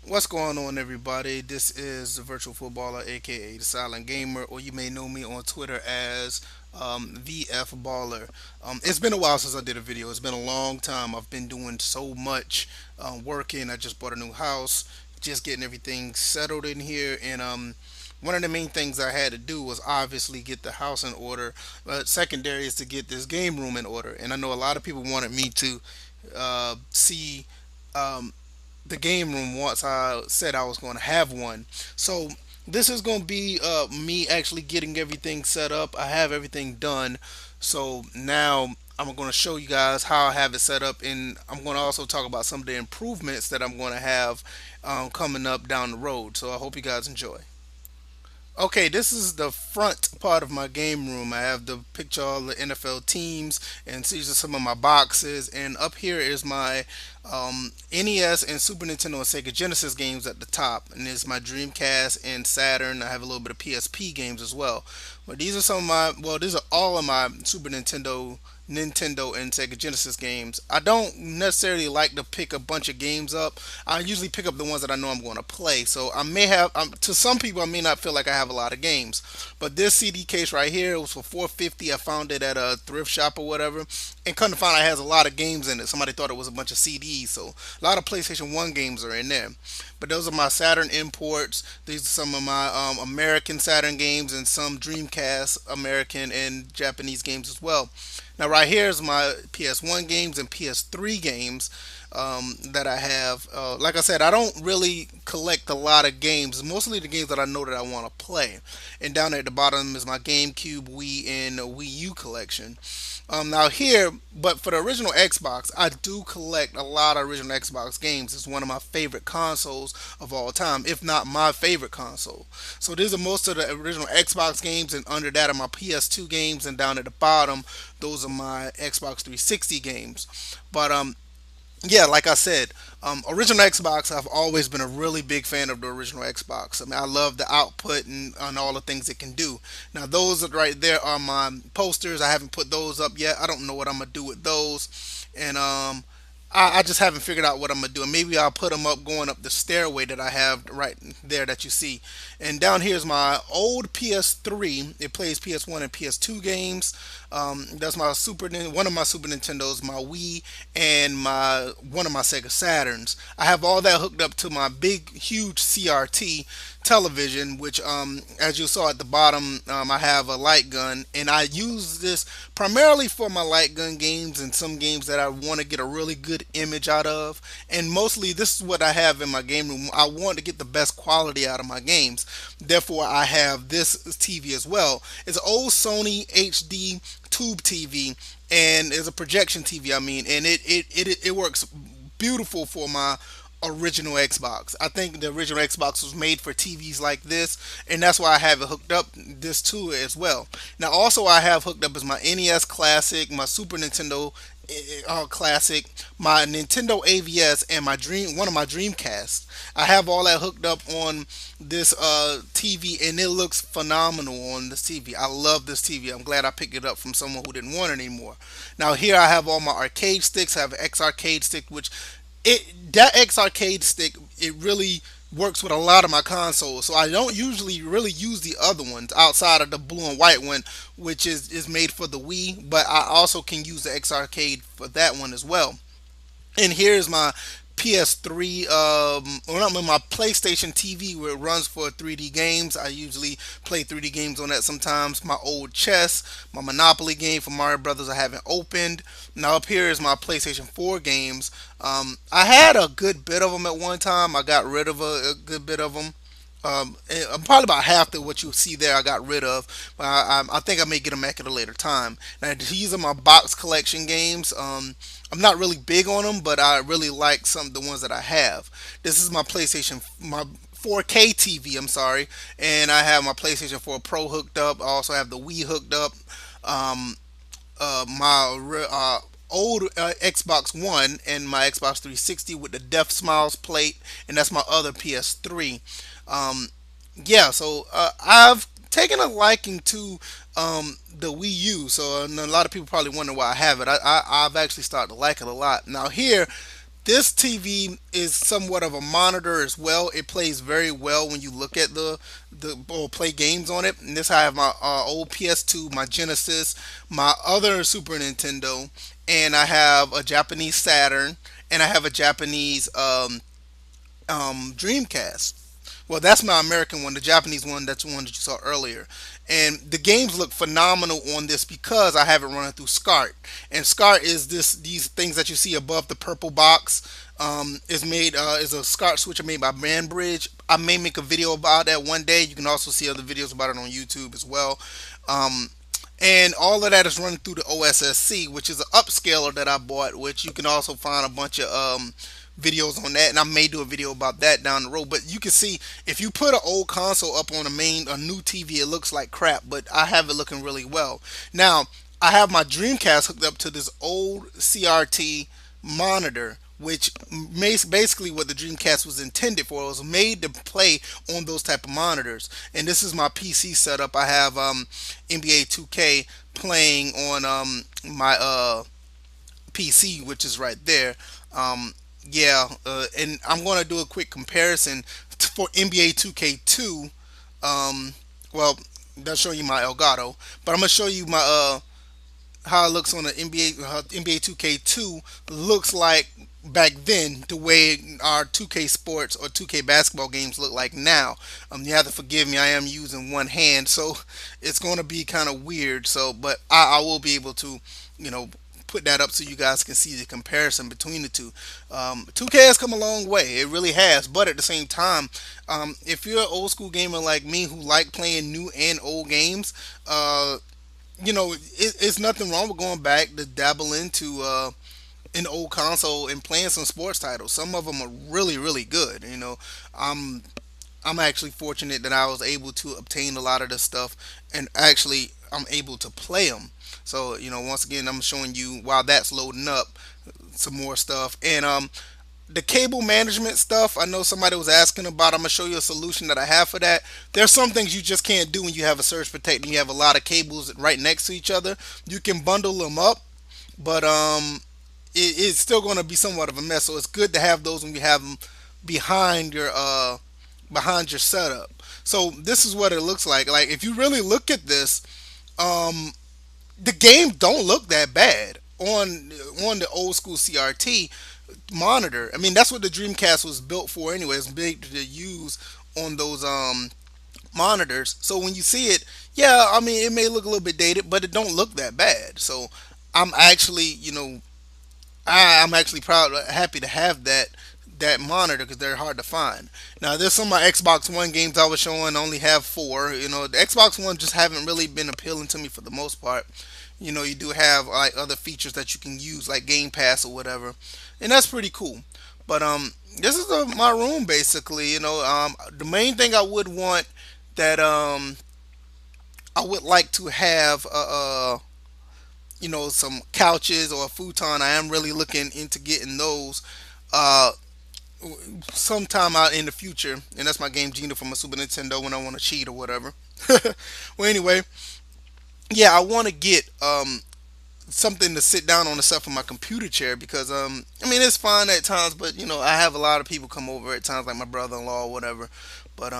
What's going on, everybody? This is the Virtual Footballer, aka the Silent Gamer, or you may know me on Twitter as VF Baller. It's been a while since I did a video. It's been a long time. I've been doing so much working. I just bought a new house, just getting everything settled in here, and one of the main things I had to do was obviously get the house in order. But secondary is to get this game room in order, and I know a lot of people wanted me to see. Um, the game room once I said I was going to have one. So this is going to be me actually getting everything set up. I have everything done. So now I'm going to show you guys how I have it set up, and I'm going to also talk about some of the improvements that I'm going to have coming up down the road. So I hope you guys enjoy. Okay, this is the front part of my game room. I have the picture of all the NFL teams, and these are some of my boxes. And up here is my NES and Super Nintendo and Sega Genesis games at the top, and there's my Dreamcast and Saturn. I have a little bit of PSP games as well. But these are some of my these are all of my Super Nintendo and Sega Genesis games. I don't necessarily like to pick a bunch of games up. I usually pick up the ones that I know I'm going to play. So I may have, to some people, I may not feel like I have a lot of games. But this CD case right here, it was for 450. I found it at a thrift shop or whatever, and couldn't find out it has a lot of games in it. Somebody thought it was a bunch of CDs. So a lot of PlayStation 1 games are in there. But those are my Saturn imports. These are some of my American Saturn games and some Dreamcast American and Japanese games as well. Now, right here is my PS1 games and PS3 games that I have. Like I said, I don't really collect a lot of games. Mostly the games that I know that I want to play. And down at the bottom is my GameCube, Wii, and Wii U collection. Now here, but for the original Xbox, I do collect a lot of original Xbox games. It's one of my favorite consoles of all time, if not my favorite console. So these are most of the original Xbox games, and under that are my PS2 games, and down at the bottom, those are my Xbox 360 games. But yeah, like I said, original Xbox, I've always been a really big fan of the original Xbox. I mean, I love the output and all the things it can do. Now, those right there are my posters. I haven't put those up yet. I don't know what I'm going to do with those. And I just haven't figured out what I'm gonna do. And maybe I'll put them up going up the stairway that I have right there that you see. And down here is my old PS3. It plays PS1 and PS2 games. That's my one of my Super Nintendos, my Wii, and my one of my Sega Saturns. I have all that hooked up to my big, huge CRT television, which, as you saw at the bottom, I have a light gun, and I use this primarily for my light gun games and some games that I want to get a really good image out of. And mostly, this is what I have in my game room. I want to get the best quality out of my games. Therefore, I have this TV as well. It's an old Sony HD tube TV, and it's a projection TV. I mean, and it works beautiful for my original Xbox. I think the original Xbox was made for TVs like this, and that's why I have it hooked up this to it as well. Now, also I have hooked up is my NES Classic, my Super Nintendo Classic, my Nintendo AVS, and my one of my Dreamcasts. I have all that hooked up on this TV, and it looks phenomenal on this TV. I love this TV. I'm glad I picked it up from someone who didn't want it anymore. Now here I have all my arcade sticks. I have an X arcade stick, which that X arcade stick, it really works with a lot of my consoles. So I don't usually really use the other ones outside of the blue and white one, which is made for the Wii. But I also can use the X arcade for that one as well. And here's my PS3, well, not my PlayStation TV where it runs for 3D games. I usually play 3D games on that sometimes. My old chess, my Monopoly game for Mario Brothers I haven't opened. Now up here is my PlayStation 4 games. I had a good bit of them at one time. I got rid of a good bit of them. Probably about half of what you see there I got rid of, but I think I may get them back at a later time. Now these are my box collection games. I'm not really big on them, but I really like some of the ones that I have. This is my PlayStation, my 4K TV. I'm sorry, and I have my PlayStation 4 Pro hooked up. I also have the Wii hooked up. Um, my old Xbox One and my Xbox 360 with the Death Smiles plate, and that's my other PS3. Um, yeah, so I've taken a liking to the Wii U. So and a lot of people probably wonder why I have it. I've actually started to like it a lot. Now here, This TV is somewhat of a monitor as well. It plays very well when you look at the or play games on it. And this I have my old PS2, my Genesis, my other Super Nintendo, and I have a Japanese Saturn, and I have a Japanese Dreamcast. Well, that's my American one. The Japanese one, that's the one that you saw earlier. And the games look phenomenal on this because I have it running through SCART. And SCART is these things that you see above the purple box. Is made is a SCART switcher made by Manbridge. I may make a video about that one day. You can also see other videos about it on YouTube as well. Um, and all of that is running through the OSSC, which is an upscaler that I bought, which you can also find a bunch of videos on that, and I may do a video about that down the road. But you can see if you put an old console up on a new TV, it looks like crap, but I have it looking really well. Now I have my Dreamcast hooked up to this old CRT monitor, which makes basically what the Dreamcast was intended for. It was made to play on those type of monitors. And this is my PC setup. I have NBA 2K playing on my PC, which is right there. Um, and I'm going to do a quick comparison for NBA 2K2. Um, well, that's showing you my Elgato, but I'm going to show you my how it looks on the NBA, how NBA 2K2 looks like back then, the way our 2K sports or 2K basketball games look like now. You have to forgive me, I am using one hand, so it's going to be kind of weird. So, but I will be able to, you know, put that up so you guys can see the comparison between the two. 2K has come a long way, it really has. But at the same time, if you're an old school gamer like me who like playing new and old games, it's nothing wrong with going back to dabble into an old console and playing some sports titles. Some of them are really, really good. I'm I'm actually fortunate that I was able to obtain a lot of this stuff, and actually I'm able to play them. So once again, I'm showing you while that's loading up some more stuff, and the cable management stuff, I know somebody was asking about. I'm gonna show you a solution that I have for that. There's some things you just can't do when you have a surge protector and you have a lot of cables right next to each other. You can bundle them up, but it's still going to be somewhat of a mess. So it's good to have those when you have them behind your behind your setup. So this is what it looks like. Like if you really look at this, um, the game don't look that bad on the old school CRT monitor. I mean, that's what the Dreamcast was built for anyway. It's big to use on those monitors. So when you see it, yeah, I mean, it may look a little bit dated, but it don't look that bad. So I'm actually, I'm actually proud, happy to have that monitor because they're hard to find. Now, there's some of my Xbox One games I was showing. I only have four. The Xbox One just haven't really been appealing to me for the most part. You do have like other features that you can use, like Game Pass or whatever, and that's pretty cool. But this is my room basically. The main thing I would want that I would like to have some couches or a futon. I am really looking into getting those uh sometime out in the future, and that's my game Gina from a Super Nintendo when I want to cheat or whatever. Well, anyway, yeah, I want to get something to sit down on the stuff of my computer chair because I mean it's fine at times, but I have a lot of people come over at times, like my brother-in-law or whatever. But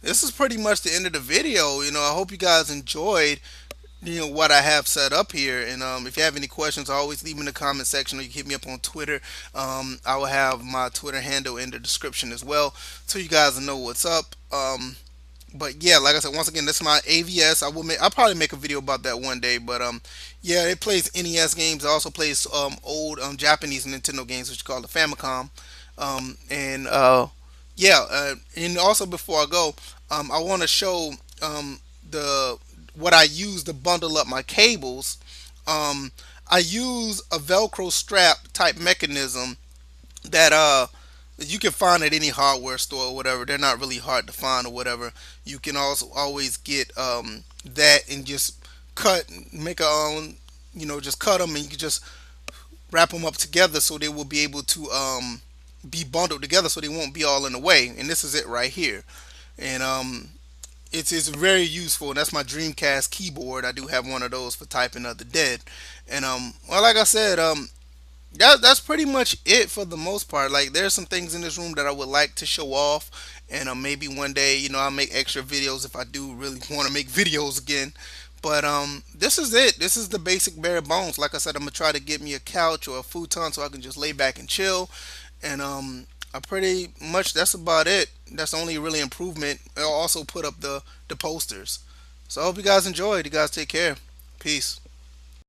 this is pretty much the end of the video. I hope you guys enjoyed what I have set up here. And if you have any questions, always leave them in the comment section, or you can hit me up on Twitter. I will have my Twitter handle in the description as well, so you guys know what's up. But yeah, like I said, once again, this is my AVS. I'll probably make a video about that one day. But yeah, it plays NES games. It also plays old Japanese Nintendo games, which is called the Famicom. And yeah, and also before I go, I want to show the what I use to bundle up my cables. I use a Velcro strap type mechanism that you can find at any hardware store or whatever. They're not really hard to find or whatever. You can also always get that and just make a just cut them, and you can just wrap them up together so they will be able to be bundled together so they won't be all in the way. And this is it right here. And it's very useful. That's my Dreamcast keyboard. I do have one of those for typing of the dead. And well, like I said, That's pretty much it for the most part. Like there's some things in this room that I would like to show off, and maybe one day, I'll make extra videos if I do really want to make videos again. But this is it. This is the basic bare bones. Like I said, I'm gonna try to get me a couch or a futon so I can just lay back and chill. And I pretty much that's about it. That's the only really improvement. I'll also put up the posters. So I hope you guys enjoyed. You guys take care. Peace.